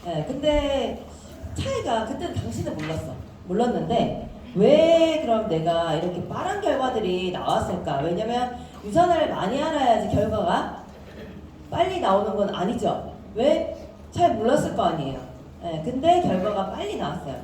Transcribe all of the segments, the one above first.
근데 차이가 그때는 당신은 몰랐는데 왜 그럼 내가 이렇게 빠른 결과들이 나왔을까? 왜냐면 유전을 많이 알아야지 결과가 빨리 나오는 건 아니죠. 왜? 잘 몰랐을 거 아니에요. 근데 결과가 빨리 나왔어요.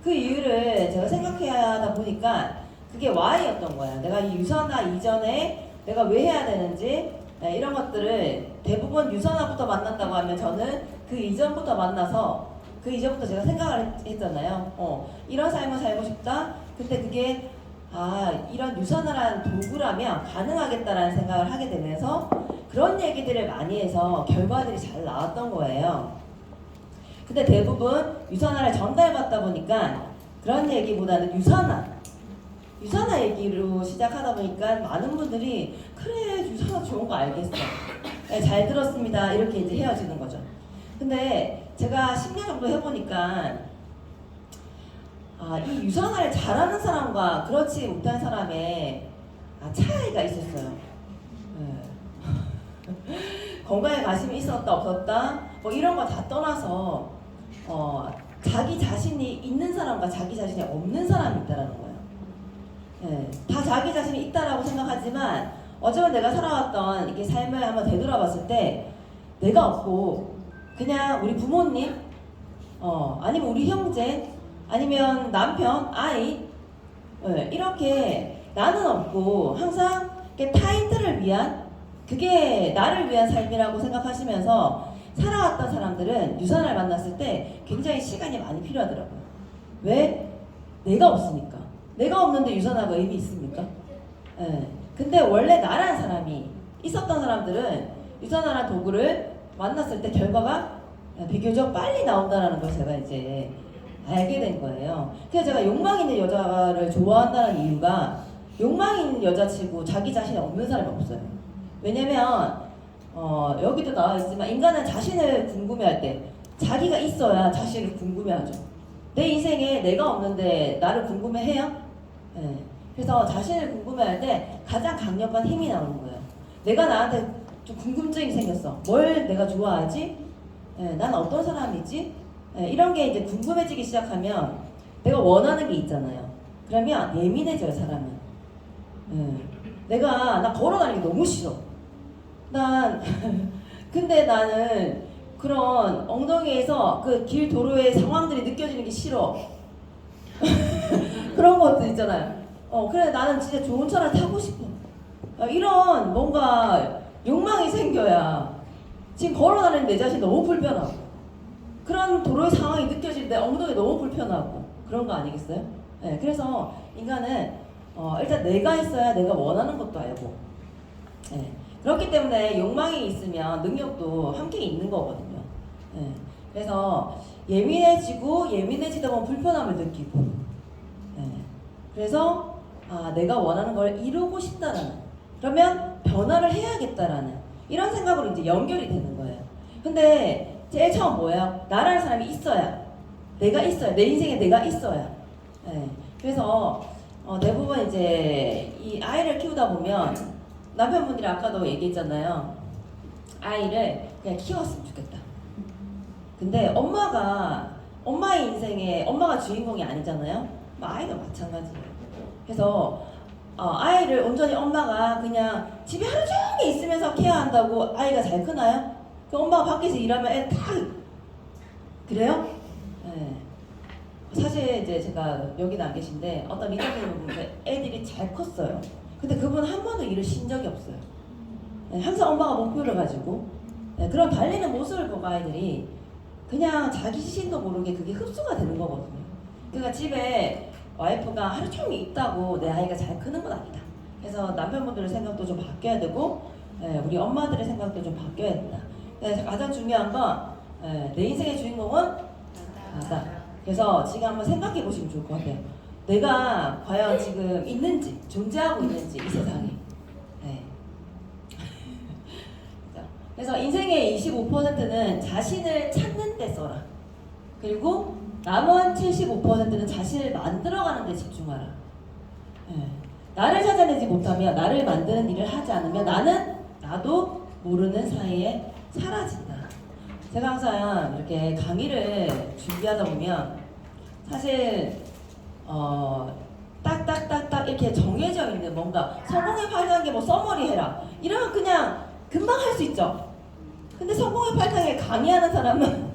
그 이유를 제가 생각해야 하다 보니까 그게 Y였던 거예요. 내가 이 유전화 이전에 내가 왜 해야 되는지 이런 것들을 대부분 유전화부터 만났다고 하면 저는 그 이전부터 만나서 그 이전부터 제가 생각을 했잖아요. 이런 삶을 살고 싶다. 근데 그게 이런 유전화라는 도구라면 가능하겠다라는 생각을 하게 되면서 그런 얘기들을 많이 해서 결과들이 잘 나왔던 거예요. 근데 대부분 유전화를 전달받다 보니까 그런 얘기보다는 유산화 얘기로 시작하다 보니까 많은 분들이 그래 유산화 좋은 거 알겠어. 잘 들었습니다. 이렇게 이제 헤어지는 거죠. 근데 제가 10년 정도 해보니까 이 유산화를 잘하는 사람과 그렇지 못한 사람의 차이가 있었어요. 건강에 관심이 있었다 없었다 뭐 이런 거 다 떠나서 자기 자신이 있는 사람과 자기 자신이 없는 사람이 있다라는 거예요. 다 자기 자신이 있다라고 생각하지만 어쩌면 내가 살아왔던 이렇게 삶을 한번 되돌아봤을 때 내가 없고 그냥 우리 부모님 아니면 우리 형제 아니면 남편 아이 이렇게 나는 없고 항상 타인들을 위한 그게 나를 위한 삶이라고 생각하시면서 살아왔던 사람들은 유산을 만났을 때 굉장히 시간이 많이 필요하더라고요. 왜? 내가 없으니까. 내가 없는데 유산화가 의미 있습니까? 근데 원래 나라는 사람이 있었던 사람들은 유산화라는 도구를 만났을 때 결과가 비교적 빨리 나온다는 걸 제가 이제 알게 된 거예요. 그래서 제가 욕망 있는 여자를 좋아한다는 이유가 욕망 있는 여자치고 자기 자신이 없는 사람이 없어요. 왜냐면 여기도 나와 있지만 인간은 자신을 궁금해할 때 자기가 있어야 자신을 궁금해하죠. 내 인생에 내가 없는데 나를 궁금해해요? 그래서 자신을 궁금해할 때 가장 강력한 힘이 나오는 거예요. 내가 나한테 좀 궁금증이 생겼어. 뭘 내가 좋아하지? 난 어떤 사람이지? 이런 게 이제 궁금해지기 시작하면 내가 원하는 게 있잖아요. 그러면 예민해져요, 사람은. 나 걸어다니는 게 너무 싫어. 근데 나는 그런 엉덩이에서 그 길 도로의 상황들이 느껴지는 게 싫어. 그런 것도 있잖아요. 그래 나는 진짜 좋은 차를 타고 싶어. 이런 뭔가 욕망이 생겨야 지금 걸어다니는 내 자신이 너무 불편하고 그런 도로의 상황이 느껴질 때 엉덩이 너무 불편하고 그런 거 아니겠어요? 그래서 인간은 일단 내가 있어야 내가 원하는 것도 알고 그렇기 때문에 욕망이 있으면 능력도 함께 있는 거거든요. 그래서 예민해지다 보면 불편함을 느끼고 그래서 내가 원하는 걸 이루고 싶다라는 그러면 변화를 해야겠다라는 이런 생각으로 이제 연결이 되는 거예요. 근데 제일 처음 뭐예요? 나라는 사람이 있어야 내가 있어야 내 인생에 내가 있어야 그래서 대부분 이제 이 아이를 키우다 보면 남편분들이 아까도 얘기했잖아요. 아이를 그냥 키웠으면 좋겠다. 근데 엄마의 인생에 엄마가 주인공이 아니잖아요. 아이도 마찬가지예요. 그래서 아이를 온전히 엄마가 그냥 집에 하루 종일 있으면서 케어한다고 아이가 잘 크나요? 그 엄마가 밖에서 일하면 애 다 그래요? 사실 이제 제가 여기는 안 계신데 어떤 리더님을 보면 애들이 잘 컸어요. 근데 그분은 한 번도 일을 쉰 적이 없어요. 항상 엄마가 목표를 가지고 그런 달리는 모습을 보고 아이들이 그냥 자기 자신도 모르게 그게 흡수가 되는 거거든요. 그러니까 집에 와이프가 하루 종일 있다고 내 아이가 잘 크는 건 아니다. 그래서 남편분들의 생각도 좀 바뀌어야 되고 우리 엄마들의 생각도 좀 바뀌어야 된다. 그래서 가장 중요한 건 내 인생의 주인공은 나다. 그래서 지금 한번 생각해 보시면 좋을 것 같아요. 내가 과연 지금 있는지, 존재하고 있는지 이 세상에. 그래서 인생의 25%는 자신을 찾는 데 써라. 그리고 남은 75%는 자신을 만들어가는 데 집중하라. 나를 찾아내지 못하면 나를 만드는 일을 하지 않으면 나도 모르는 사이에 사라진다. 제가 항상 이렇게 강의를 준비하다 보면 사실 딱딱딱딱 이렇게 정해져 있는 뭔가 성공의 8단계 뭐 써머리 해라 이러면 그냥 금방 할 수 있죠. 근데 성공의 8단계 강의하는 사람은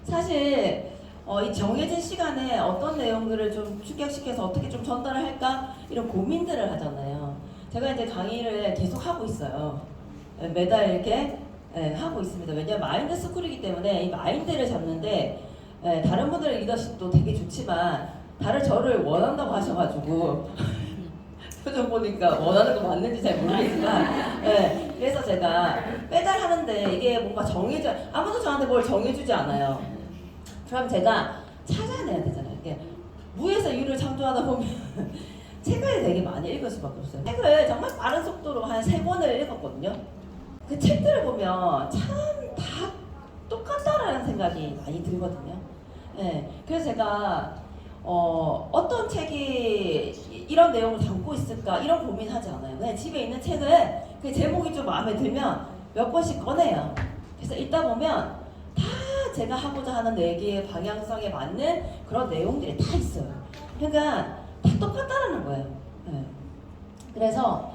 사실 이 정해진 시간에 어떤 내용들을 좀 축약시켜서 어떻게 좀 전달을 할까 이런 고민들을 하잖아요. 제가 이제 강의를 계속 하고 있어요. 매달 이렇게 하고 있습니다. 왜냐면 마인드 스쿨이기 때문에 이 마인드를 잡는데 다른 분들의 리더십도 되게 좋지만 다른 저를 원한다고 하셔가지고 표정 보니까 원하는 거 맞는지 잘 모르겠지만 그래서 제가 매달 하는데 이게 뭔가 정해져 아무도 저한테 뭘 정해주지 않아요. 그럼 제가 찾아내야 되잖아요. 이게 무에서 유를 창조하다 보면 책을 되게 많이 읽을 수밖에 없어요. 책을 정말 빠른 속도로 한 3권을 읽었거든요. 그 책들을 보면 참 다 똑같다라는 생각이 많이 들거든요. 그래서 제가 어떤 책이 이런 내용을 담고 있을까 이런 고민하지 않아요. 그냥 집에 있는 책을 그 제목이 좀 마음에 들면 몇 권씩 꺼내요. 그래서 읽다 보면 다 제가 하고자 하는 얘기의 방향성에 맞는 그런 내용들이 다 있어요. 그러니까 다 똑같다라는 거예요. 그래서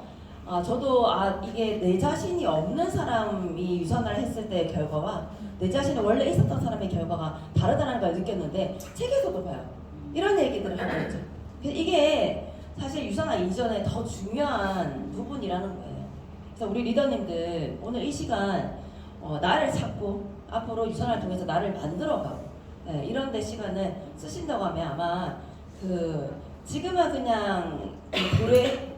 저도 이게 내 자신이 없는 사람이 유선을 했을 때의 결과와 내 자신이 원래 있었던 사람의 결과가 다르다는 걸 느꼈는데 책에서도 봐요. 이런 얘기들을 하고 있죠. 그래서 이게 사실 유선화 이전에 더 중요한 부분이라는 거예요. 그래서 우리 리더님들 오늘 이 시간 나를 찾고 앞으로 유선화를 통해서 나를 만들어가고 이런 데 시간을 쓰신다고 하면 아마 지금은 그냥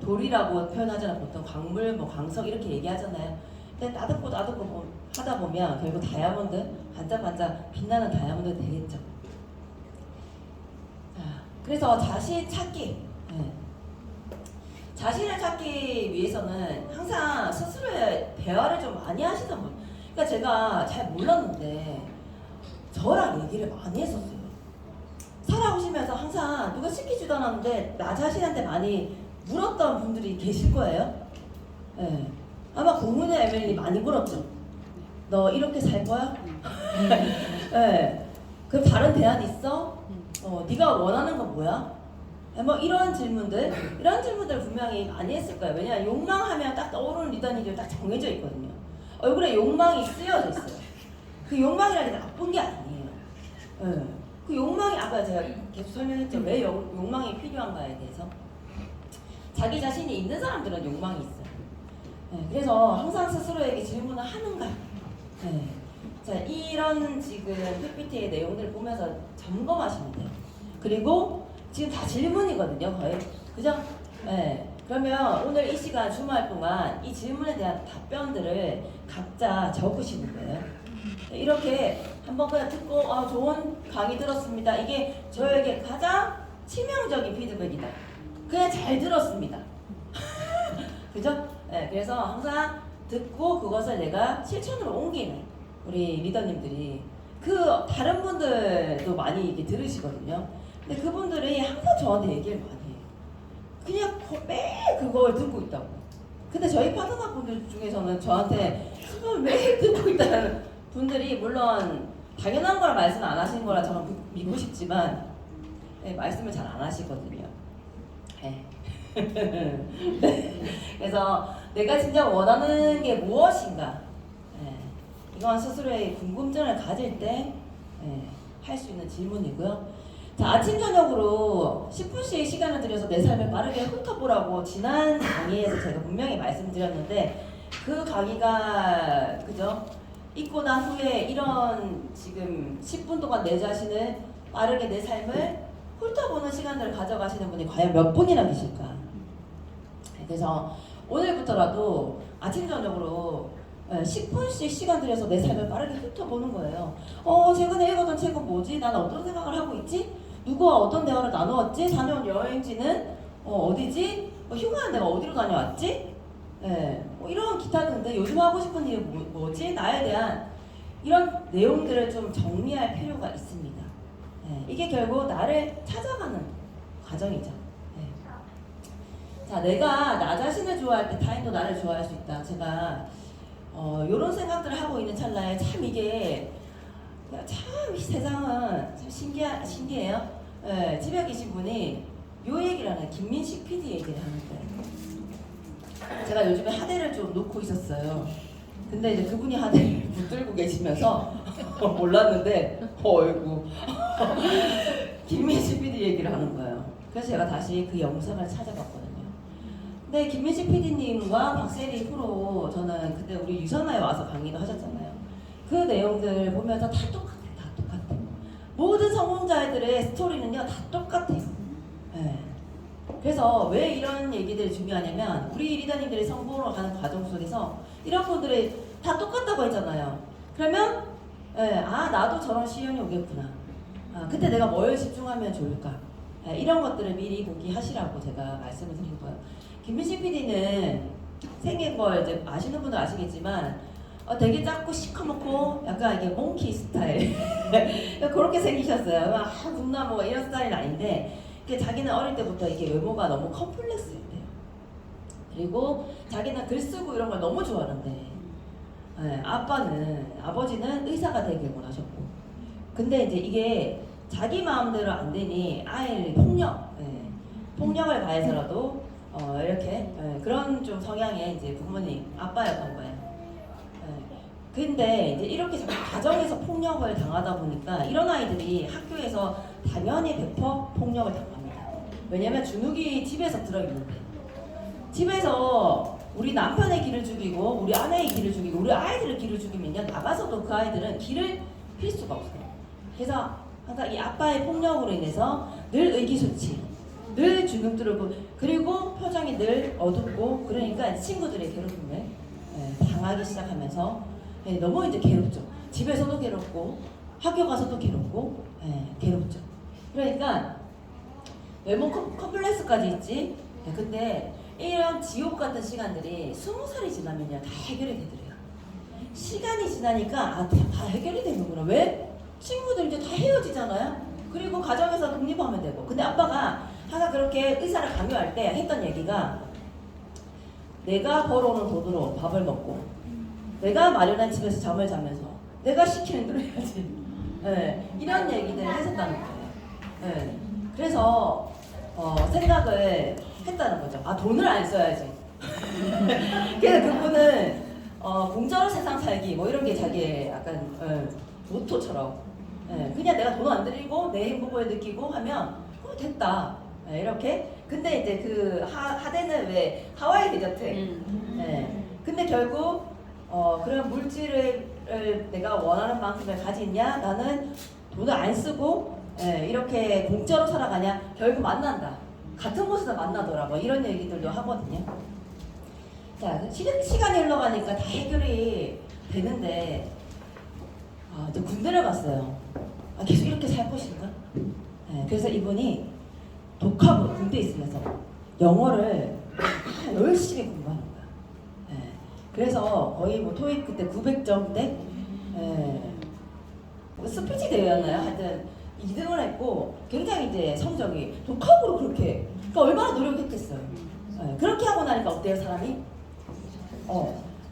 돌이라고 표현하잖아요. 보통 광물, 뭐 광석 이렇게 얘기하잖아요. 근데 따뜻고 하다 보면 결국 다이아몬드, 반짝반짝 빛나는 다이아몬드 되겠죠. 그래서 자신 찾기. 자신을 찾기 위해서는 항상 스스로의 대화를 좀 많이 하시던 분. 그러니까 제가 잘 몰랐는데 저랑 얘기를 많이 했었어요. 살아오시면서 항상 누가 시키지도 않았는데 나 자신한테 많이 물었던 분들이 계실 거예요. 아마 공문의 에밀리 많이 물었죠. 너 이렇게 살 거야? 그럼 다른 대안 있어? 네가 원하는 건 뭐야? 뭐 이런 질문들 분명히 많이 했을 거예요. 왜냐면 욕망하면 딱 떠오르는 리더님들이 딱 정해져 있거든요. 얼굴에 욕망이 쓰여져 있어요. 그 욕망이라는 게 나쁜 게 아니에요. 그 욕망이 아까 제가 계속 설명했죠. 왜 욕망이 필요한가에 대해서. 자기 자신이 있는 사람들은 욕망이 있어요. 그래서 항상 스스로에게 질문을 하는가. 자, 이런 지금 PPT의 내용들을 보면서 점검하시면 돼요. 그리고 지금 다 질문이거든요, 거의. 그죠? 그러면 오늘 이 시간 주말 동안 이 질문에 대한 답변들을 각자 적으시는 거예요. 이렇게 한번 그냥 듣고 좋은 강의 들었습니다. 이게 저에게 가장 치명적인 피드백이다. 그냥 잘 들었습니다. 그죠? 그래서 항상 듣고 그것을 내가 실천으로 옮기는 우리 리더님들이 다른 분들도 많이 이렇게 들으시거든요. 근데 그분들이 항상 저한테 얘기를 많이 해요. 그냥 매일 그걸 듣고 있다고. 근데 저희 파트너 분들 중에서는 저한테 매일 듣고 있다는 분들이 물론 당연한 거라 말씀 안 하시는 거라 저는 믿고 싶지만 말씀을 잘 안 하시거든요. 그래서 내가 진짜 원하는 게 무엇인가 이건 스스로의 궁금증을 가질 때 할 수 있는 질문이고요. 자, 아침 저녁으로 10분씩 시간을 들여서 내 삶을 빠르게 훑어보라고 지난 강의에서 제가 분명히 말씀드렸는데 그 강의가 그죠? 있고 난 후에 이런 지금 10분 동안 내 자신을 빠르게 내 삶을 훑어보는 시간들을 가져가시는 분이 과연 몇 분이나 계실까? 그래서 오늘부터라도 아침 저녁으로 10분씩 시간 들여서 내 삶을 빠르게 훑어보는 거예요. 최근에 읽었던 책은 뭐지? 나는 어떤 생각을 하고 있지? 누구와 어떤 대화를 나누었지? 다녀온 여행지는 어디지? 휴가는 내가 어디로 다녀왔지? 이런 기타 등등 요즘 하고 싶은 일이 뭐지? 나에 대한 이런 내용들을 좀 정리할 필요가 있습니다. 이게 결국 나를 찾아가는 과정이죠. 자, 내가 나 자신을 좋아할 때 타인도 나를 좋아할 수 있다. 제가 이런 생각들을 하고 있는 찰나에 참 이게 참 세상은 참 신기해요. 예, 집에 계신 분이 요 얘기를 하는 김민식 PD 얘기를 하는데 제가 요즘에 하대를 좀 놓고 있었어요. 근데 이제 그분이 하대를 붙들고 계시면서 몰랐는데 어이구 김민식 PD 얘기를 하는 거예요. 그래서 제가 다시 그 영상을 찾아봤거든요. 근데 김민식 PD님과 박세리 프로 저는 그때 우리 유선화에 와서 강의도 하셨잖아요. 그 내용들 보면서 다 똑같아. 모든 성공자들의 스토리는요 다 똑같아요. 네. 그래서 왜 이런 얘기들이 중요하냐면 우리 리더님들이 성공으로 가는 과정 속에서 이런 분들이 다 똑같다고 했잖아요. 그러면 나도 저런 시련이 오겠구나. 그때 내가 뭘 집중하면 좋을까? 이런 것들을 미리 공개하시라고 제가 말씀을 드린 거예요. 김민식 PD는 생긴 걸 이제 아시는 분들 아시겠지만 되게 작고 시커멓고 약간 이게 몽키 스타일 그렇게 생기셨어요. 군나무 이런 스타일은 아닌데 자기는 어릴 때부터 이게 외모가 너무 컴플렉스였대요. 그리고 자기는 글 쓰고 이런 걸 너무 좋아하는데 아버지는 의사가 되길 원하셨고 근데 이제 이게 자기 마음대로 안 되니 아이를 폭력을 가해서라도 이렇게 그런 좀 성향의 이제 부모님 아빠였던 거예요. 근데 이제 이렇게 자꾸 가정에서 폭력을 당하다 보니까 이런 아이들이 학교에서 당연히 100% 폭력을 당합니다. 왜냐면 주눅이 집에서 들어있는데 집에서 우리 남편의 기를 죽이고 우리 아내의 기를 죽이고 우리 아이들의 기를 죽이면요 나가서도 그 아이들은 기를 필 수가 없어요. 그래서 항상 이 아빠의 폭력으로 인해서 늘 의기소치 늘 주눅 들고 그리고 표정이 늘 어둡고 그러니까 친구들의 괴롭힘을 당하기 시작하면서 너무 이제 괴롭죠. 집에서도 괴롭고 학교 가서도 괴롭고 괴롭죠. 그러니까 외모 컴플렉스까지 있지. 근데 이런 지옥 같은 시간들이 20살이 지나면요 다 해결이 되더래요. 시간이 지나니까 다 해결이 되는구나. 왜? 친구들 이제 다 헤어지잖아요. 그리고 가정에서 독립하면 되고. 근데 아빠가 항상 그렇게 의사를 강요할 때 했던 얘기가 내가 벌어오는 돈으로 밥을 먹고 내가 마련한 집에서 잠을 자면서 내가 시키는 대로 해야지. 이런 얘기들을 했었다는 거예요. 그래서 생각을 했다는 거죠. 돈을 안 써야지. 그래서 그분은 공짜로 세상 살기 뭐 이런 게 자기의 약간 모토처럼 그냥 내가 돈 안 들이고 내 행복을 느끼고 하면 됐다. 이렇게. 근데 이제 그 하대는 왜 하와이 디저트. 근데 결국 그런 물질을 내가 원하는 만큼을 가지냐? 나는 돈을 안 쓰고 이렇게 공짜로 살아가냐? 결국 만난다. 같은 곳에서 만나더라고. 이런 얘기들도 하거든요. 자, 시간이 흘러가니까 다 해결이 되는데 이제 군대를 갔어요. 계속 이렇게 살 것인가? 그래서 이분이 독학으로 군대에 있으면서 영어를 열심히 공부하는 거야. 그래서 거의 뭐 토익 그때 900점대 스피치 대회였나요? 하여튼 2등을 했고 굉장히 이제 성적이 독학으로 그렇게 그러니까 얼마나 노력했겠어요. 그렇게 하고 나니까 어때요 사람이?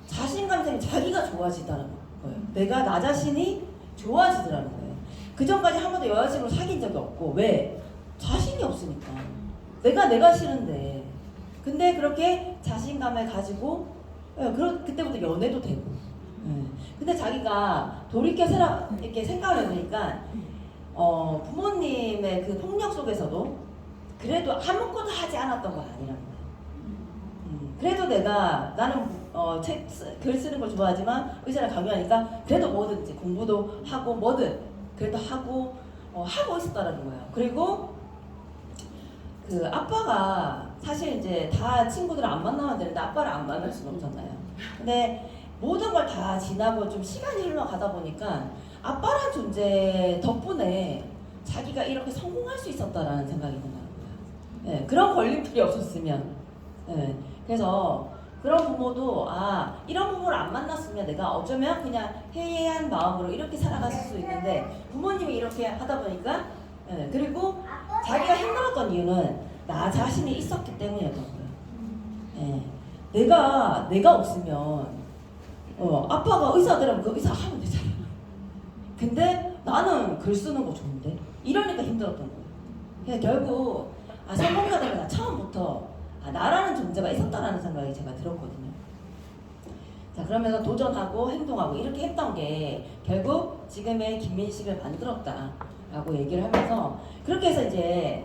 자신감 때문에 자기가 좋아지다는 거예요. 내가 나 자신이 좋아지더라는 거예요. 그 전까지 한 번도 여자친구를 사귄 적이 없고 왜? 자신이 없으니까. 내가 싫은데. 근데 그렇게 자신감을 가지고 그때부터 연애도 되고. 근데 자기가 돌이켜 이렇게 생각을 해보니까 부모님의 그 폭력 속에서도 그래도 아무것도 하지 않았던 건 아니라는 거예요. 그래도 나는 글 쓰는 걸 좋아하지만 의사를 강요하니까 그래도 뭐든지 공부도 하고 뭐든 그래도 하고 있었다는 거예요. 그리고 그 아빠가 사실 이제 다 친구들을 안 만나면 되는데 아빠를 안 만날 수는 없잖아요. 근데 모든 걸 다 지나고 좀 시간이 흘러가다 보니까 아빠란 존재 덕분에 자기가 이렇게 성공할 수 있었다라는 생각이 든다는 거예요. 그런 걸림돌이 없었으면. 그래서 그런 부모도 이런 부모를 안 만났으면 내가 어쩌면 그냥 해이한 마음으로 이렇게 살아갔을 수 있는데 부모님이 이렇게 하다 보니까 그리고 자기가 힘들었던 이유는 나 자신이 있었기 때문이었던 거예요. 내가 없으면 아빠가 의사들은 그 의사 하면 되잖아. 근데 나는 글 쓰는 거 좋은데 이러니까 힘들었던 거예요. 그래서 결국 성공자들은 처음부터 나라는 존재가 있었다라는 생각이 제가 들었거든요. 자, 그러면서 도전하고 행동하고 이렇게 했던 게 결국 지금의 김민식을 만들었다라고 얘기를 하면서, 그렇게 해서 이제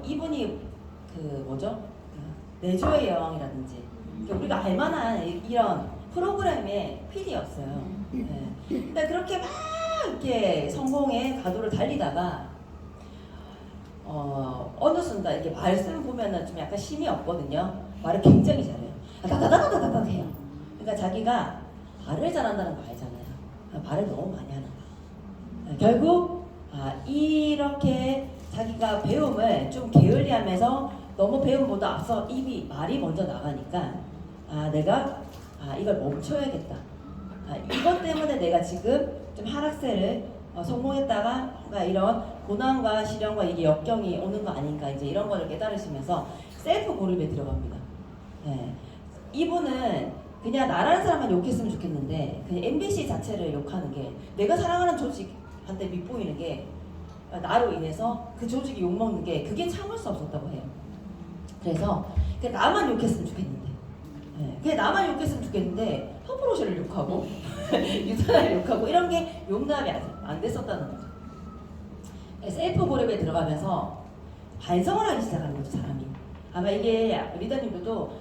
이분이 그 뭐죠? 내조의 여왕이라든지 우리가 알만한 이런 프로그램의 PD였어요. 네. 근데 그렇게 막 이렇게 성공의 가도를 달리다가 어느 순간 이렇게 말씀 보면은 좀 약간 심이 없거든요. 말을 굉장히 잘해요. 다다다다다다다 해요. 그러니까 자기가 말을 잘한다는 거 알잖아요. 말을 너무 많이 하는 거야. 결국 이렇게 자기가 배움을 좀 게을리하면서 너무 배움보다 앞서 말이 먼저 나가니까 내가 이걸 멈춰야겠다. 이것 때문에 내가 지금 좀 하락세를 성공했다가 뭔가 이런 고난과 시련과 이게 역경이 오는 거 아닌가, 이제 이런 거를 깨달으시면서 셀프 고립에 들어갑니다. 네. 이분은 그냥 나라는 사람만 욕했으면 좋겠는데 그냥 MBC 자체를 욕하는 게, 내가 사랑하는 조직한테 밉보이는 게 나로 인해서 그 조직이 욕먹는 게 그게 참을 수 없었다고 해요. 그래서 그냥 나만 욕했으면 좋겠는데, 그냥 나만 욕했으면 좋겠는데 허브로시를 욕하고 유산을 욕하고 이런 게 용납이 안 됐었다는 거죠. 셀프 고립에 들어가면서 반성을 하기 시작하는 거죠, 사람이. 아마 이게 리더님들도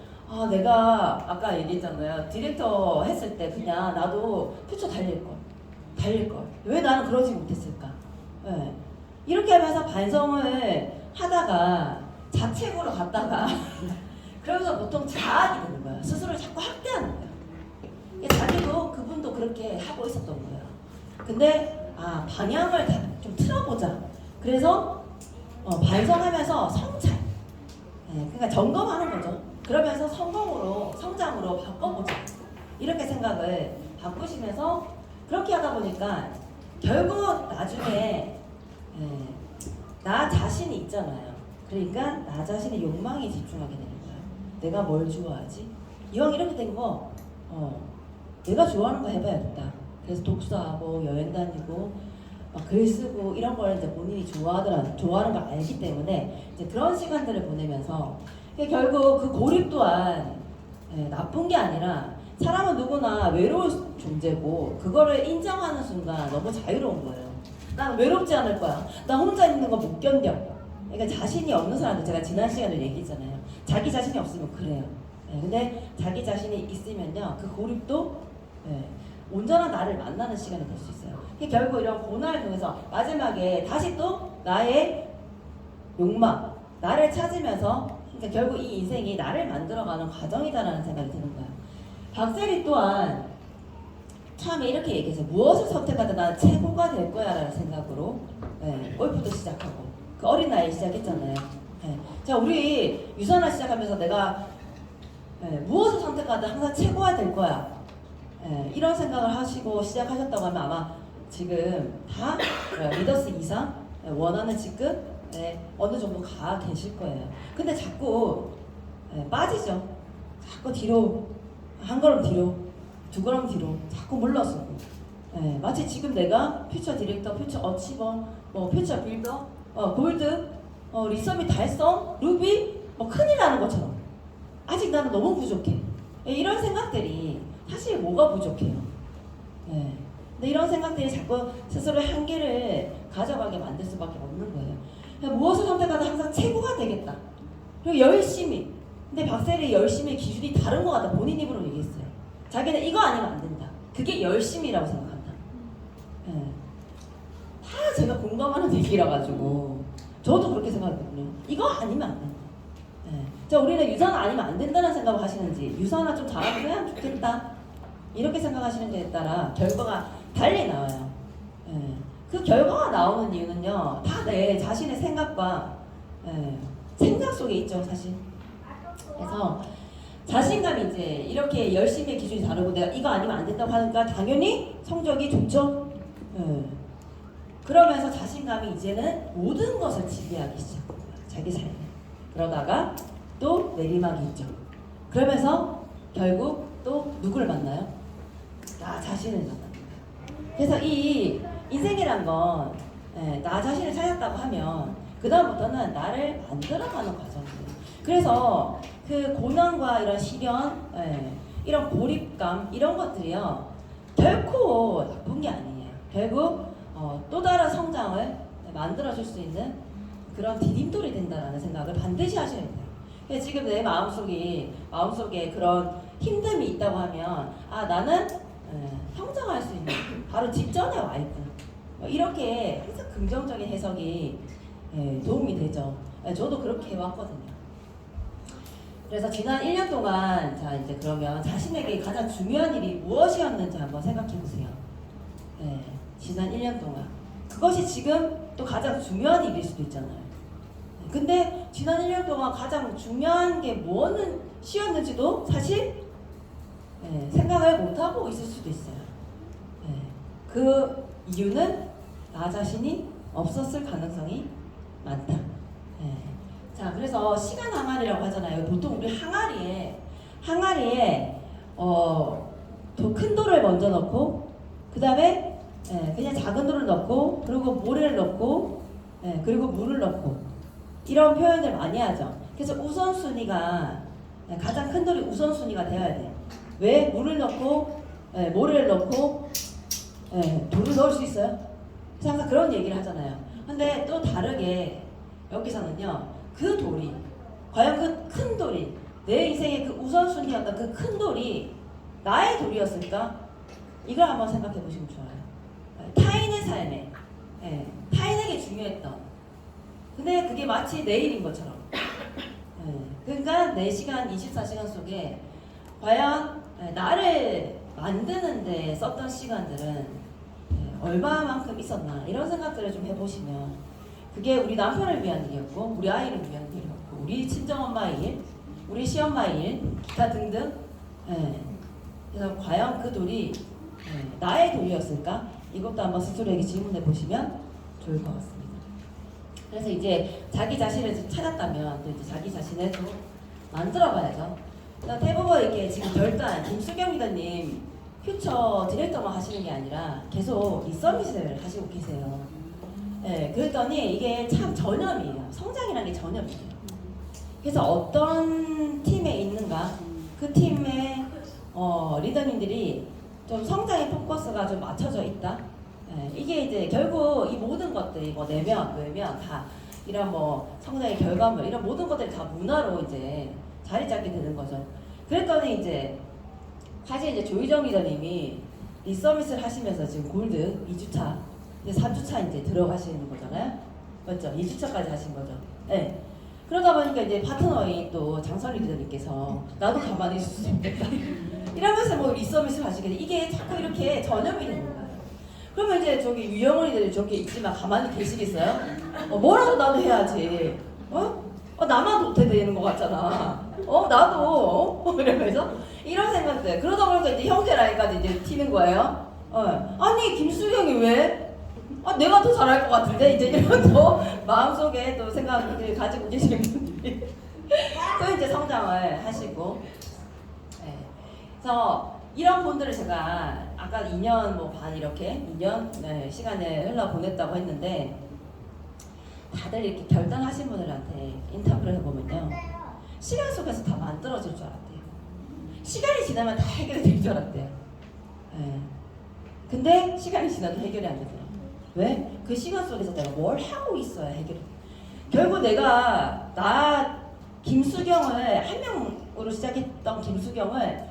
내가 아까 얘기했잖아요. 디렉터 했을 때 그냥 나도 퓨처 달릴 걸. 왜 나는 그러지 못했을까? 네. 이렇게 하면서 반성을 하다가 자책으로 갔다가 그러면서 보통 자학이 되는 거야. 스스로를 자꾸 학대하는 거야. 자기도 그분도 그렇게 하고 있었던 거예요. 근데 방향을 좀 틀어보자. 그래서 반성하면서 성찰. 그러니까 점검하는 거죠. 그러면서 성장으로 바꿔보자. 이렇게 생각을 바꾸시면서 그렇게 하다 보니까 결국 나중에 나 자신이 있잖아요. 그러니까 나 자신의 욕망에 집중하게 되는 거야. 내가 뭘 좋아하지? 이왕 이렇게 된 거 내가 좋아하는 거 해봐야겠다. 그래서 독서하고 여행 다니고 막 글 쓰고 이런 걸 이제 본인이 좋아하는 걸 알기 때문에 이제 그런 시간들을 보내면서 결국 그 고립 또한 나쁜 게 아니라, 사람은 누구나 외로울 존재고 그거를 인정하는 순간 너무 자유로운 거예요. 난 외롭지 않을 거야. 나 혼자 있는 거 못 견뎌. 그러니까 자신이 없는 사람들, 제가 지난 시간에 얘기했잖아요. 자기 자신이 없으면 그래요. 근데 자기 자신이 있으면요, 그 고립도 온전한 나를 만나는 시간이 될 수 있어요. 결국 이런 고난을 통해서 마지막에 다시 또 나의 욕망, 나를 찾으면서, 그러니까 결국 이 인생이 나를 만들어가는 과정이다라는 생각이 드는 거예요. 박세리 또한 처음에 이렇게 얘기했어요. 무엇을 선택하든 나는 최고가 될 거야 라는 생각으로 골프도 시작하고 그 어린 나이에 시작했잖아요. 자, 우리 유산화 시작하면서 내가 무엇을 선택하든 항상 최고가 될 거야, 이런 생각을 하시고 시작하셨다고 하면 아마 지금 다 리더스 이상 원하는 직급 어느 정도 가 계실 거예요. 근데 자꾸 빠지죠. 자꾸 뒤로, 한 걸음 뒤로, 두 걸음 뒤로 자꾸 물러서고, 마치 지금 내가 퓨처 디렉터, 퓨처 어치버, 퓨처 빌더, 골드, 리서밋 달성, 루비, 큰일 나는 것처럼 아직 나는 너무 부족해. 이런 생각들이 사실 뭐가 부족해요. 근데 이런 생각들이 자꾸 스스로의 한계를 가져가게 만들 수밖에 없는 거예요. 무엇을 선택하든 항상 최고가 되겠다. 그리고 열심히. 근데 박세리의 열심의 기준이 다른 것 같다. 본인 입으로 얘기했어요. 자기는 이거 아니면 안 된다. 그게 열심이라고 생각한다. 다 제가 공감하는 얘기라 가지고 저도 그렇게 생각했거든요. 이거 아니면 안 된다. 자, 우리는 유산화 아니면 안 된다는 생각을 하시는지, 유산화 좀 잘하고 그냥 좋겠다, 이렇게 생각하시는 데에 따라 결과가 달리 나와요. 그 결과가 나오는 이유는요, 다 내 자신의 생각과 생각 속에 있죠, 사실. 그래서 자신감이 이제 이렇게 열심히 기준이 다르고 내가 이거 아니면 안 된다고 하니까 당연히 성적이 좋죠. 그러면서 자신감이 이제는 모든 것을 지배하기 시작합니다. 자기 삶에. 그러다가 또 내리막이 있죠. 그러면서 결국 또 누구를 만나요? 나 자신을 만납니다. 그래서 이 인생이란 건 나 자신을 찾았다고 하면 그 다음부터는 나를 만들어가는 과정이에요. 그래서 그 고난과 이런 시련, 이런 고립감 이런 것들이요 결코 나쁜 게 아니에요. 결국 또 다른 성장을 만들어줄 수 있는 그런 디딤돌이 된다라는 생각을 반드시 하셔야 돼요. 그래서 지금 내 마음속에 그런 힘듦이 있다고 하면 나는 성장할 수 있는 바로 직전에 와 있구나. 이렇게 항상 긍정적인 해석이 도움이 되죠. 저도 그렇게 해왔거든요. 그래서 지난 1년 동안 자 이제 그러면 자신에게 가장 중요한 일이 무엇이었는지 한번 생각해 보세요. 지난 1년 동안 그것이 지금 또 가장 중요한 일일 수도 있잖아요. 근데 지난 1년 동안 가장 중요한 게 무엇이었는지도 사실 생각을 못하고 있을 수도 있어요. 그 이유는 나 자신이 없었을 가능성이 많다. 자, 그래서 시간 항아리라고 하잖아요. 보통 우리 항아리에 더 큰 돌을 먼저 넣고 그 다음에 그냥 작은 돌을 넣고 그리고 모래를 넣고 그리고 물을 넣고 이런 표현을 많이 하죠. 그래서 우선순위가 가장 큰 돌이 우선순위가 되어야 돼요. 왜? 물을 넣고 모래를 넣고 돌을 넣을 수 있어요? 그래서 항상 그런 얘기를 하잖아요. 근데 또 다르게 여기서는요. 그 돌이 과연 그 큰 돌이 내 인생의 그 우선순위였던 그 큰 돌이 나의 돌이었을까? 이걸 한번 생각해 보시면 좋아요. 타인의 삶에 타인에게 중요했던 근데 그게 마치 내 일인 것처럼 그러니까 4시간 24시간 속에 과연 나를 만드는 데 썼던 시간들은 얼마만큼 있었나 이런 생각들을 좀 해보시면 그게 우리 남편을 위한 일이었고 우리 아이를 위한 일이었고 우리 친정엄마의 일 우리 시엄마의 일 기타 등등 그래서 과연 그 돌이 나의 돌이었을까? 이것도 한번 스스로에게 질문해 보시면 좋을 것 같습니다. 그래서 이제 자기 자신을 찾았다면 또 이제 자기 자신을 또 만들어봐야죠. 대부분 이렇게 지금 결단 김수경 리더님 퓨처 디렉터만 하시는 게 아니라 계속 리서밋을 하시고 계세요. 그랬더니 이게 참 전염이에요. 성장이라는 게 전염이에요. 그래서 어떤 팀에 있는가 그 팀의 리더님들이 좀 성장의 포커스가 좀 맞춰져 있다. 이게 이제 결국 이 모든 것들이 뭐 내면, 외면 다 이런 뭐 성장의 결과물 이런 모든 것들이 다 문화로 이제 자리 잡게 되는 거죠. 그랬더니 이제 사실 이제 조희정 리더님이 리서밋을 하시면서 지금 골드 2주차 이제 3주차 이제 들어가시는 거잖아요. 맞죠? 2주차까지 하신 거죠. 네. 그러다 보니까 이제 파트너인 또 장선 리더님께서 나도 가만히 있을 수 없겠다. 이러면서 뭐 리서밋을 하시게 돼. 이게 자꾸 이렇게 전염이 되는 거예요. 그러면 이제 저기 유영원 리더님 저기 있지만 가만히 계시겠어요? 뭐라도 나도 해야지. 나만 도태 되는 것 같잖아. 나도. 이러면서 이런 생각들. 그러다 보니까 이제 형제 라인까지 이제 튀는 거예요. 아니 김수경이 왜? 내가 더 잘할 것 같은데 이제 이런 또 마음속에 또 생각을 가지고 계시는 분들이 또 이제 성장을 하시고. 그래서 이런 분들을 제가 아까 2년 뭐 반 이렇게 2년 시간을 흘러 보냈다고 했는데 다들 이렇게 결단하신 분들한테 인터뷰를 해보면요 시간 속에서 다 만들어질 줄 알았대요. 시간이 지나면 다 해결이 될 줄 알았대요. 근데 시간이 지나도 해결이 안 되더라고요. 왜? 그 시간 속에서 내가 뭘 하고 있어야 해결이 돼. 결국 내가 김수경을 한 명으로 시작했던 김수경을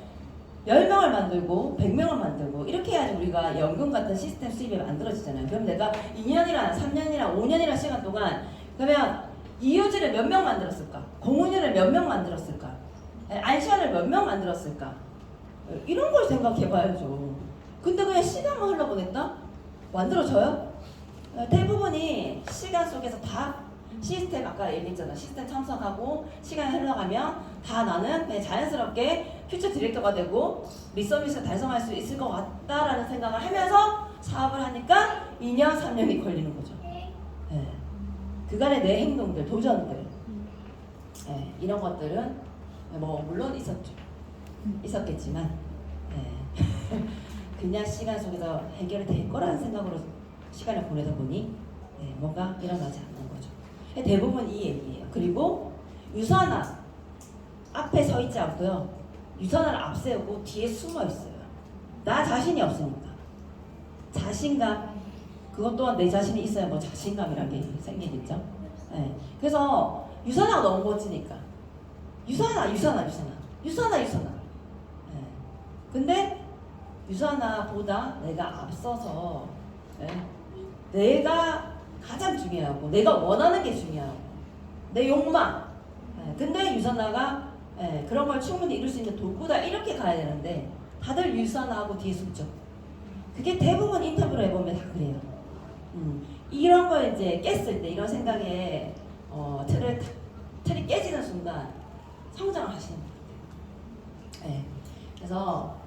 10명을 만들고 100명을 만들고 이렇게 해야지 우리가 연금 같은 시스템 수입이 만들어지잖아요. 그럼 내가 2년이랑 3년이랑 5년이랑 시간 동안 그러면 이효진을 몇 명 만들었을까? 공훈이를 몇 명 만들었을까? 안시환을 몇 명 만들었을까? 이런 걸 생각해봐야죠. 근데 그냥 시간만 흘러보냈다? 만들어져요? 대부분이 시간 속에서 다 시스템 아까 얘기했잖아. 시스템 참석하고 시간이 흘러가면 다 나는 그냥 자연스럽게 퓨처 디렉터가 되고 리서밋을 달성할 수 있을 것 같다라는 생각을 하면서 사업을 하니까 2년, 3년이 걸리는 거죠. 그간의 내 행동들, 도전들 이런 것들은 뭐 물론 있었겠지만 그냥 시간 속에서 해결이 될 거라는 생각으로 시간을 보내다 보니 뭔가 일어나지 않는 거죠. 대부분 이 얘기예요. 그리고 유산화 앞에 서 있지 않고요. 유산화를 앞세우고 뒤에 숨어 있어요. 나 자신이 없으니까. 자신감, 그것 또한 내 자신이 있어야 뭐 자신감이라는 게 생기겠죠. 그래서 유산화가 너무 멋지니까 유산화. 근데 유산화보다 내가 앞서서 내가 가장 중요하고 내가 원하는 게 중요하고 내 욕망. 근데 유산화가 그런 걸 충분히 이룰 수 있는 도구다 이렇게 가야 되는데 다들 유산화하고 뒤에 숨죠. 그게 대부분 인터뷰를 해보면 다 그래요. 이런 걸 이제 깼을 때 이런 생각에 틀이 깨지는 순간 성장을 하시는 거예요. 그래서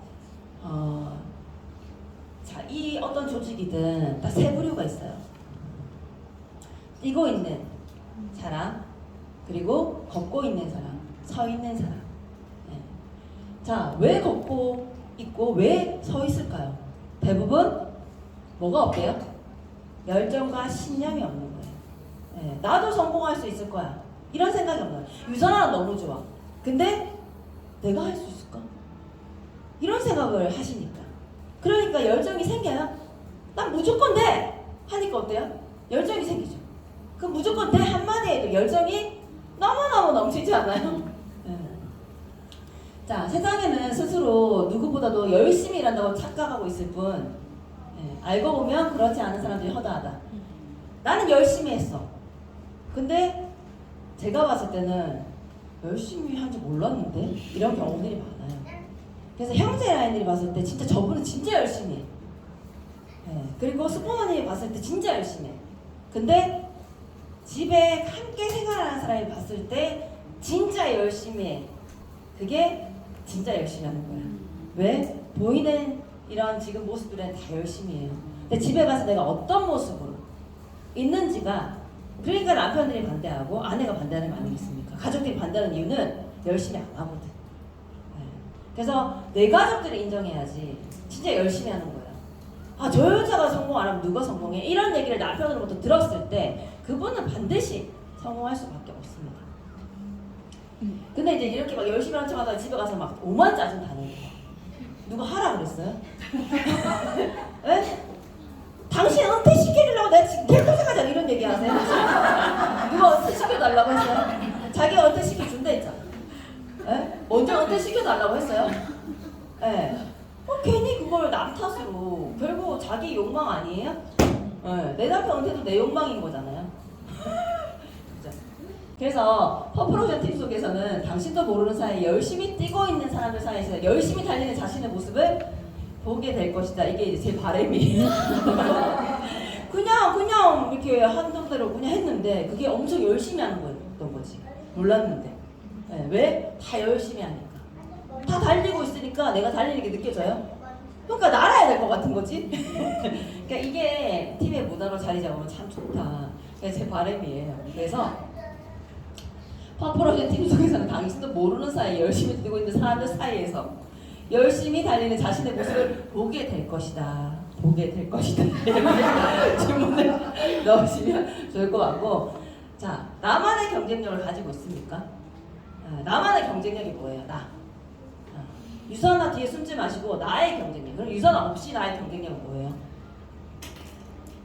자, 이 어떤 조직이든 다 세 부류가 있어요. 뛰고 있는 사람, 그리고 걷고 있는 사람, 서 있는 사람. 자, 왜 걷고 있고 왜 서 있을까요? 대부분 뭐가 없대요? 열정과 신념이 없는 거예요. 나도 성공할 수 있을 거야. 이런 생각이 없는 거예요. 유산화는 너무 좋아. 근데 내가 할 수 있을까? 이런 생각을 하시니까. 그러니까 열정이 생겨요. 난 무조건 돼! 하니까 어때요? 열정이 생기죠. 그 무조건 돼 한마디에도 열정이 너무너무 넘치지 않아요? 자, 세상에는 스스로 누구보다도 열심히 일한다고 착각하고 있을 뿐 알고 보면 그렇지 않은 사람들이 허다하다. 나는 열심히 했어. 근데 제가 봤을 때는 열심히 한지 몰랐는데 이런 경우들이 많아요. 그래서 형제 라인들이 봤을 때 진짜 저분은 진짜 열심히 해. 그리고 스포너님이 봤을 때 진짜 열심히 해. 근데 집에 함께 생활하는 사람이 봤을 때 진짜 열심히 해. 그게 진짜 열심히 하는 거야. 왜? 보이는 이런 지금 모습들은 다 열심히 해요. 근데 집에 가서 내가 어떤 모습으로 있는지가, 그러니까 남편들이 반대하고 아내가 반대하는 거 아니겠습니까? 가족들이 반대하는 이유는 열심히 안 하거든. 그래서 내 가족들이 인정해야지 진짜 열심히 하는 거야. 아, 저 여자가 성공 안 하면 누가 성공해? 이런 얘기를 남편으로부터 들었을 때 그분은 반드시 성공할 수밖에 없습니다. 근데 이제 이렇게 막 열심히 하는 척 하다가 집에 가서 막 오만 짜증 다는 거야. 누가 하라 그랬어요? 에? 당신 은퇴시켜주려고 내가 지금 개고생하자 이런 얘기 하세요? 누가 은퇴시켜달라고 했어요? 자기가 은퇴시켜준다 했잖아. 에? 언제 은퇴시켜달라고 했어요? 에? 괜히 그걸 남 탓으로 결국 자기 욕망 아니에요? 내 남편 은퇴도 내 욕망인 거잖아요. 그래서 퍼플오션 팀 속에서는 당신도 모르는 사이에 열심히 뛰고 있는 사람들 사이에서 열심히 달리는 자신의 모습을 보게 될 것이다. 이게 이제 제 바람이에요. 그냥 이렇게 하던 대로 그냥 했는데 그게 엄청 열심히 하는 거였던 거지. 몰랐는데. 왜? 다 열심히 하니까. 다 달리고 있으니까 내가 달리는 게 느껴져요. 그러니까 날아야 될 것 같은 거지. 그러니까 이게 팀의 문화로 자리 잡으면 참 좋다. 그게 제 바람이에요. 그래서 퍼플오션 팀 속에서는 당신도 모르는 사이에 열심히 뛰고 있는 사람들 사이에서 열심히 달리는 자신의 모습을 보게 될 것이다. 보게 될 것이다. 질문을 넣으시면 좋을 것 같고, 자, 나만의 경쟁력을 가지고 있습니까? 나만의 경쟁력이 뭐예요? 나. 유산화 뒤에 숨지 마시고 나의 경쟁력. 그럼 유산화 없이 나의 경쟁력은 뭐예요?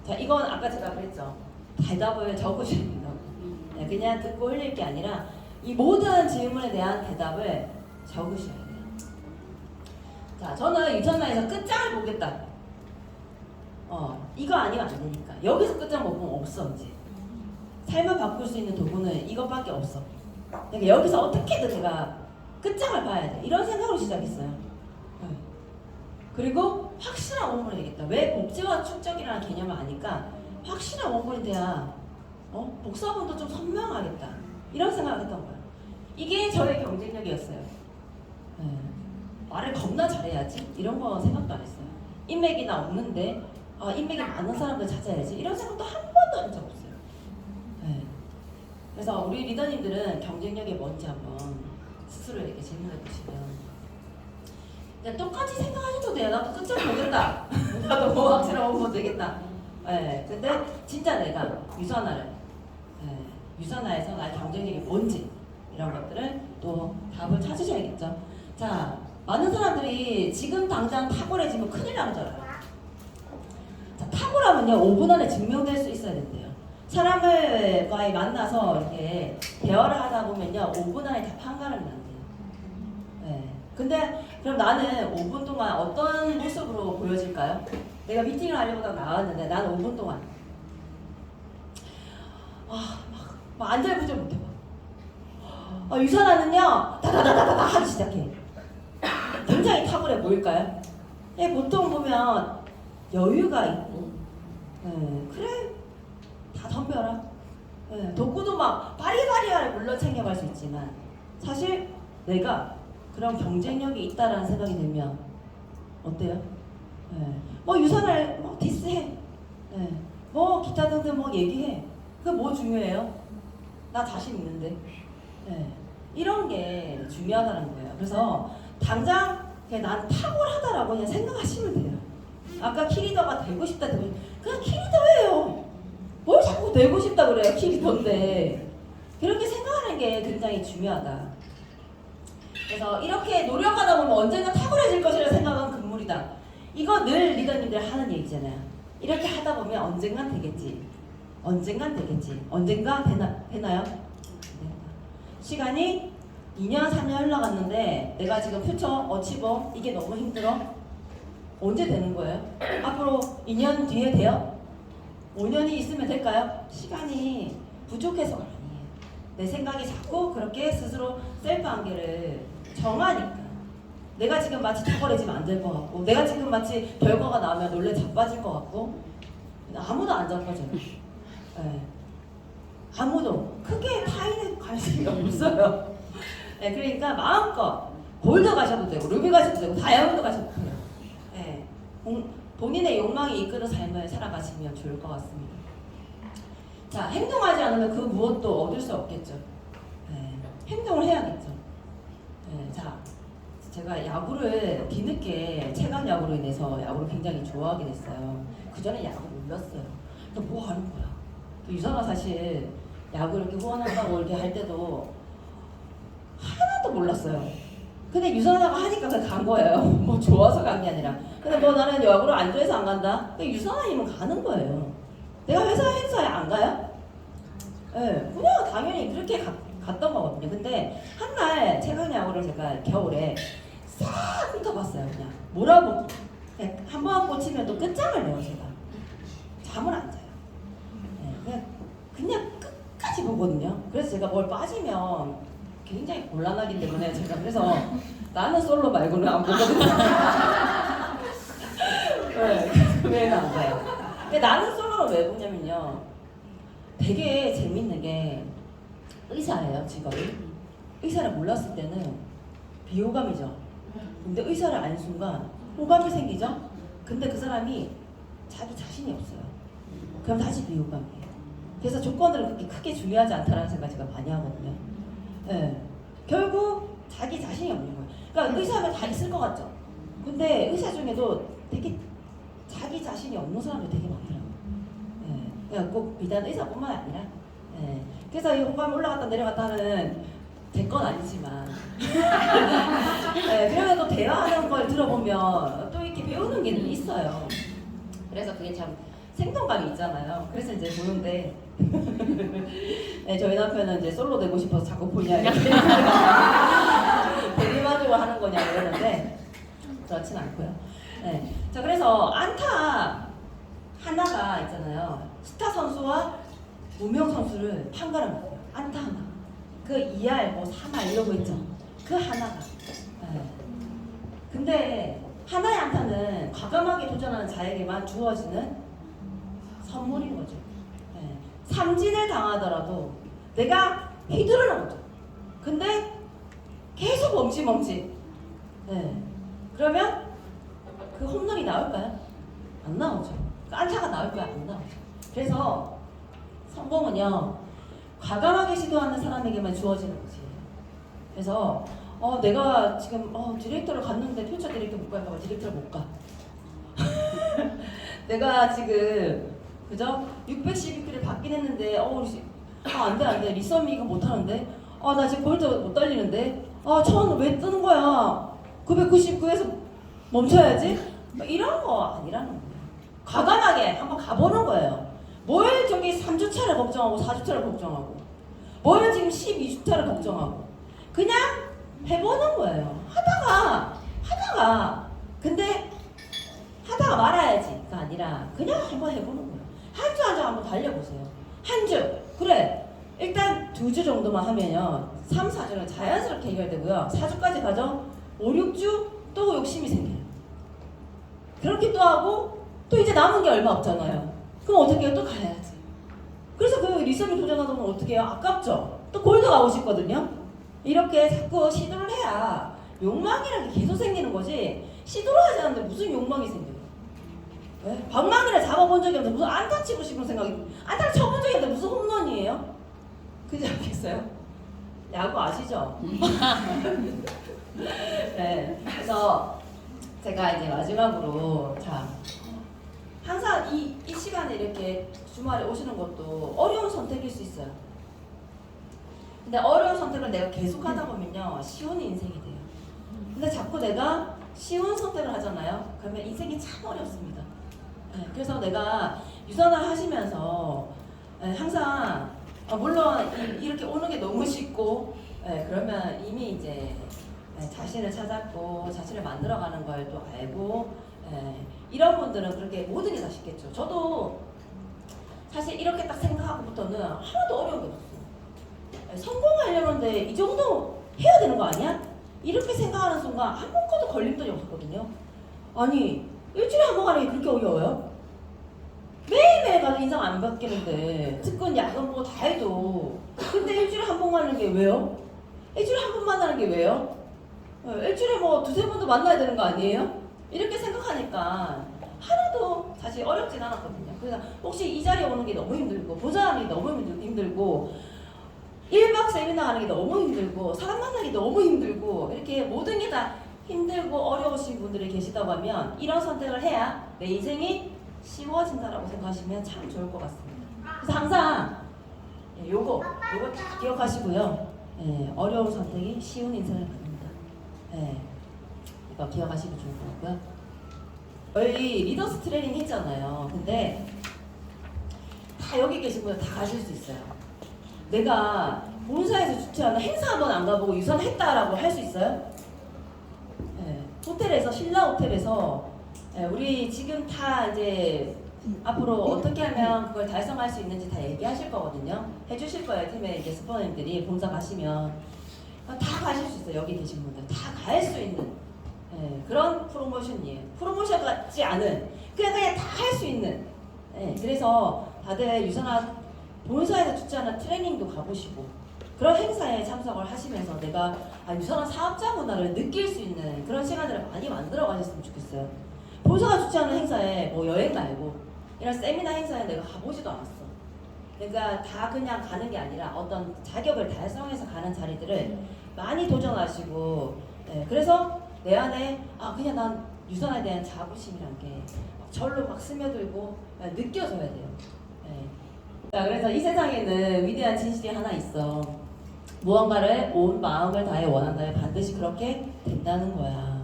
자, 이건 아까 제가 그랬죠. 대답을 적으셔야 된다고. 그냥 듣고 흘릴 게 아니라 이 모든 질문에 대한 대답을 적으셔야 돼요. 자, 저는 유산화에서 끝장을 보겠다. 이거 아니면 안 되니까. 여기서 끝장 못 보면 없어 이제. 삶을 바꿀 수 있는 도구는 이것밖에 없어. 그러니까 여기서 어떻게든 내가 끝장을 봐야 돼. 이런 생각으로 시작했어요. 그리고 확실한 원본이 되겠다. 왜 복제와 축적이라는 개념을 아니까 확실한 원본이 돼야 복사본도 좀 선명하겠다. 이런 생각을 했던 거예요. 이게 저의 경쟁력이었어요. 말을 겁나 잘해야지. 이런 거 생각도 안 했어요. 인맥이나 없는데 인맥이 많은 사람들 찾아야지. 이런 생각도 한 번도 한 적 없어요. 그래서 우리 리더님들은 경쟁력이 뭔지 한번 스스로에게 질문해 보시면 그냥 똑같이 생각하셔도 돼요. 나도 끝장 보겠다. 나도 뭐 악처럼 보면 되겠다. 예, 근데 진짜 내가 유선화를 유선화에서 나의 경쟁력이 뭔지 이런 것들을 또 답을 찾으셔야겠죠. 자, 많은 사람들이 지금 당장 탁월해지면 큰일 나는 줄 알아요. 자, 탁월하면요 5분 안에 증명될 수 있어야 된대요. 사람을과의 만나서 이렇게 대화를 하다 보면요 5분 안에 다 판가름이 난대요. 네. 근데 그럼 나는 5분 동안 어떤 모습으로 보여질까요? 내가 미팅을 하려고 나왔는데 나는 5분 동안 막 안절부절 못해봐. 유선화는요 다다다다다 하기 시작해. 굉장히 탁월해 보일까요? 예, 보통 보면 여유가 있고 그래 다 덤벼라. 독구도 막 바리바리하게 물론 챙겨갈 수 있지만 사실 내가 그런 경쟁력이 있다라는 생각이 들면 어때요? 뭐 유선을 뭐 디스해, 뭐 기타 등등 뭐 얘기해. 그 뭐 중요해요? 나 자신 있는데. 이런 게 중요하다는 거예요. 그래서 당장 그냥 난 탁월하다라고 그냥 생각하시면 돼요. 아까 키리더가 되고 싶다 그냥 키리더예요. 뭘 자꾸 되고 싶다 그래요. 키리더인데. 그렇게 생각하는 게 굉장히 중요하다. 그래서 이렇게 노력하다 보면 언젠가 탁월해질 것이라는 생각은 금물이다. 이거 늘 리더님들 하는 얘기잖아요. 이렇게 하다 보면 언젠간 되겠지. 언젠간 되겠지. 언젠가 되나요? 시간이 2년, 3년 흘러갔는데 내가 지금 퓨처, 어치버 이게 너무 힘들어? 언제 되는 거예요? 앞으로 2년 뒤에 돼요? 5년이 있으면 될까요? 시간이 부족해서가 아니에요. 내 생각이 자꾸 그렇게 스스로 셀프 한계를 정하니까 내가 지금 마치 탁월해지면 안 될 것 같고 내가 지금 마치 결과가 나오면 놀래 자빠질 것 같고 아무도 안 자빠져요. 아무도 크게 타인에 관심이 없어요. 그러니까 마음껏 골드 가셔도 되고 루비 가셔도 되고 다이아몬드 가셔도 돼요. 본인의 욕망이 이끄는 삶을 살아가시면 좋을 것 같습니다. 자, 행동하지 않으면 그 무엇도 얻을 수 없겠죠. 행동을 해야겠죠. 자, 제가 야구를 뒤늦게 체감 야구로 인해서 야구를 굉장히 좋아하게 됐어요. 그 전에 야구 몰랐어요. 또 뭐 하는 거야? 유선아 사실 야구 이렇게 후원한다고 이렇게 할 때도 하나도 몰랐어요. 근데 유선아가 하니까 그냥 간 거예요. 뭐 좋아서 간 게 아니라. 근데 뭐 나는 야구를 안 좋아해서 안 간다? 유선아님은 가는 거예요. 내가 회사 행사에 안 가요? 그냥 당연히 그렇게 갔던 거거든요. 근데 한날 최강 야구를 제가 겨울에 싹 훑어봤어요. 그냥 뭐라고 한 번 꽂히면 또 끝장을 내요. 제가 잠을 안 자요. 그냥 끝까지 보거든요. 그래서 제가 뭘 빠지면 굉장히 곤란하기 때문에 제가 그래서 나는 솔로 말고는 안 보거든요. 왜 안 봐요? 근데 나는 솔로를 왜 보냐면요. 되게 재밌는 게 의사예요, 직업이. 의사를 몰랐을 때는 비호감이죠. 근데 의사를 아는 순간 호감이 생기죠. 근데 그 사람이 자기 자신이 없어요. 그럼 다시 비호감이에요. 그래서 조건들은 그렇게 크게 중요하지 않다는 생각 제가 많이 하거든요. 결국 자기 자신이 없는 거예요. 그러니까 의사가 다 있을 것 같죠. 근데 의사 중에도 되게 자기 자신이 없는 사람도 되게 많더라고요. 그러니까 꼭 비단 의사뿐만 아니라. 그래서 이 호감이 올라갔다 내려갔다 하는 제 건 아니지만 그래도 대화하는 걸 들어보면 또 이렇게 배우는 게 있어요. 그래서 그게 참 생동감이 있잖아요. 그래서 이제 보는데 저희 남편은 이제 솔로 되고 싶어서 자꾸 보냐 이렇게 대리만족을 하는 거냐 이러는데 그렇진 않고요. 자, 그래서 안타 하나가 있잖아요. 스타 선수와 무명 선수를 판가름해요. 안타 하나. 그 2할 뭐 3할 이러고 있죠. 그 하나가. 근데 하나의 안타는 과감하게 도전하는 자에게만 주어지는 선물인 거죠. 삼진을 당하더라도 내가 휘두르는 거죠. 근데 계속 멈칫멈칫. 그러면 그 홈런이 나올까요? 안 나오죠. 그 안타가 나올까요? 안 나오죠. 그래서 성공은요 과감하게 시도하는 사람에게만 주어지는 거지. 그래서 내가 지금 디렉터를 갔는데 퓨처 디렉터 못 갈까봐 디렉터를 못 가. 내가 지금 그죠? 612kg를 받긴 했는데 안돼 리썸이 이거 못하는데 나 지금 볼트 못 달리는데 1000 왜 뜨는 거야? 999에서 멈춰야지? 이런 거 아니라는 거예요. 과감하게 한번 가보는 거예요. 뭘 저기 3주차를 걱정하고 4주차를 걱정하고 뭘 지금 12주차를 걱정하고 그냥 해보는 거예요. 하다가 근데 하다가 말아야지가 아니라 그냥 한번 해보는 거예요. 한 주 한번 달려보세요. 한 주 그래 일단 2주 정도만 하면요 3, 4주는 자연스럽게 해결되고요 4주까지 가죠 5, 6주 또 욕심이 생겨요. 그렇게 또 하고 또 이제 남은 게 얼마 없잖아요. 그럼 어떻게 해요? 또 가야지. 그래서 그 리서비 도전하다 보면 어떻게 해요? 아깝죠? 또 골드 가고 싶거든요. 이렇게 자꾸 시도를 해야 욕망이라는 게 계속 생기는 거지 시도를 하지 않는데 무슨 욕망이 생겨요? 왜? 방망이를 잡아본 적이 없는데 무슨 안타 치고 싶은 생각이 안타를 쳐본 적이 없는데 무슨 홈런이에요? 그지 않겠어요? 야구 아시죠? 네, 그래서 제가 이제 마지막으로 항상 이 시간에 이렇게 주말에 오시는 것도 어려운 선택일 수 있어요. 근데 어려운 선택을 내가 계속 하다 보면요 쉬운 인생이 돼요. 근데 자꾸 내가 쉬운 선택을 하잖아요. 그러면 인생이 참 어렵습니다. 네, 그래서 내가 유선을 하시면서 항상 물론 이렇게 오는 게 너무 쉽고 그러면 이미 이제 자신을 찾았고 자신을 만들어가는 걸 또 알고 이런 분들은 그렇게 모든 게 다 쉽겠죠. 저도 사실 이렇게 딱 생각하고부터는 하나도 어려운 게 없어요. 성공하려는데 이 정도 해야 되는 거 아니야? 이렇게 생각하는 순간 아무것도 걸림돌이 없었거든요. 아니 일주일에 한 번 가는 게 그렇게 어려워요? 매일매일 가도 인상 안 바뀌는데 특근 야근 뭐 다 해도 근데 일주일에 한 번 가는 게 왜요? 일주일에 한 번 만나는 게 왜요? 일주일에 뭐 2-3번도 만나야 되는 거 아니에요? 이렇게 생각하니까 하나도 사실 어렵진 않았거든요. 그래서 혹시 이 자리에 오는 게 너무 힘들고 보좌하는 게 너무 힘들고 1박 세미나 하는 게 너무 힘들고 사람 만나기 너무 힘들고 이렇게 모든 게 다 힘들고 어려우신 분들이 계시다고 하면 이런 선택을 해야 내 인생이 쉬워진다라고 생각하시면 참 좋을 것 같습니다. 그래서 항상 요거 다 기억하시고요. 어려운 선택이 쉬운 인생을 갖는다. 이거 기억하시면 좋을 것 같고요. 저희 리더스 트레이닝 했잖아요. 근데 다 여기 계신 분들 다 가실 수 있어요. 내가 본사에서 주최하는 행사 한번 안 가보고 유선했다라고 할 수 있어요? 호텔에서 신라 호텔에서 우리 지금 다 이제 앞으로 어떻게 하면 그걸 달성할 수 있는지 다 얘기하실 거거든요. 해주실 거예요. 팀의 이제 스포너님들이 본사 가시면 다 가실 수 있어요. 여기 계신 분들 다 갈 수 있는 그런 프로모션이에요. 프로모션 같지 않은 그냥 다 할 수 있는. 그래서 다들 유선아 본사에서 주최하는 트레이닝도 가보시고 그런 행사에 참석을 하시면서 내가 유선한 사업자 문화를 느낄 수 있는 그런 시간들을 많이 만들어 가셨으면 좋겠어요. 본사가 주최하는 행사에 뭐 여행 말고 이런 세미나 행사에 내가 가보지도 않았어. 그러니까 다 그냥 가는 게 아니라 어떤 자격을 달성해서 가는 자리들을 많이 도전하시고 그래서 내 안에 그냥 난 유선에 대한 자부심이란 게 절로 막 스며들고 느껴져야 돼요. 자, 그래서 이 세상에는 위대한 진실이 하나 있어. 무언가를 온 마음을 다해 원한다면 반드시 그렇게 된다는 거야.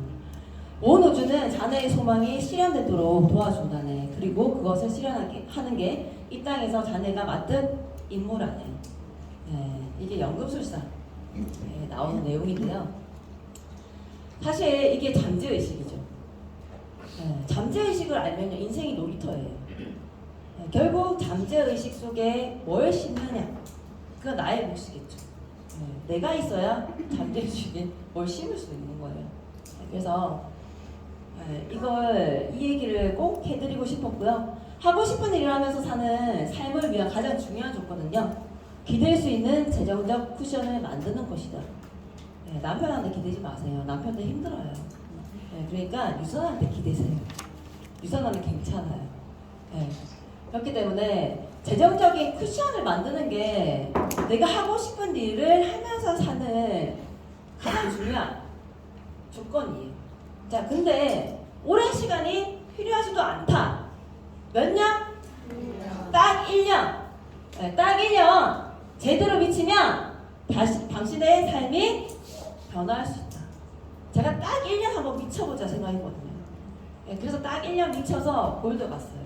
온 우주는 자네의 소망이 실현되도록 도와준다네. 그리고 그것을 실현하게 하는 게 이 땅에서 자네가 맡은 임무라네. 이게 연금술사 나오는 내용인데요. 사실 이게 잠재의식이죠. 잠재의식을 알면 인생이 놀이터예요. 결국 잠재의식 속에 뭘 심느냐 그건 나의 몫이겠죠. 내가 있어야 잠재의식에 뭘 심을 수 있는 거예요. 그래서 이 얘기를 꼭 해드리고 싶었고요. 하고 싶은 일을 하면서 사는 삶을 위한 가장 중요한 조건은요. 기댈 수 있는 재정적 쿠션을 만드는 것이다. 남편한테 기대지 마세요. 남편도 힘들어요. 그러니까 유선한테 기대세요. 유선하면 괜찮아요. 그렇기 때문에 재정적인 쿠션을 만드는 게 내가 하고 싶은 일을 하면서 사는 가장 중요한 조건이에요. 자, 근데 오랜 시간이 필요하지도 않다. 몇 년? 딱 1년. 네, 딱 1년 제대로 미치면 다시 당신의 삶이 변화할 수 있다. 제가 딱 1년 한번 미쳐보자 생각했거든요. 네, 그래서 딱 1년 미쳐서 골드 갔어요.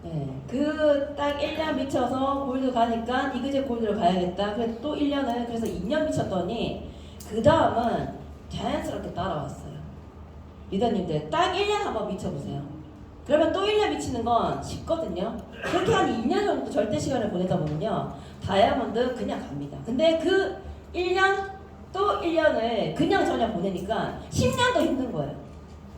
네, 그 딱 1년 미쳐서 골드 가니까 이그제 골드를 가야겠다. 그래서 또 1년을 그래서 2년 미쳤더니 그 다음은 자연스럽게 따라왔어요. 리더님들 딱 1년 한번 미쳐보세요. 그러면 또 1년 미치는 건 쉽거든요. 그렇게 한 2년 정도 절대 시간을 보내다 보면요 다이아몬드 그냥 갑니다. 근데 그 1년 또 1년을 그냥 저냥 보내니까 10년도 힘든 거예요.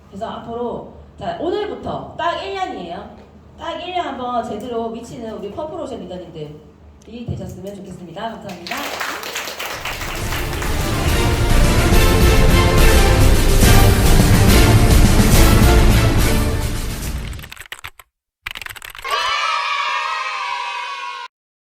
그래서 앞으로 자 오늘부터 딱 1년이에요. 딱 1년 한번 제대로 미치는 우리 퍼플오션 리더님들이 되셨으면 좋겠습니다. 감사합니다.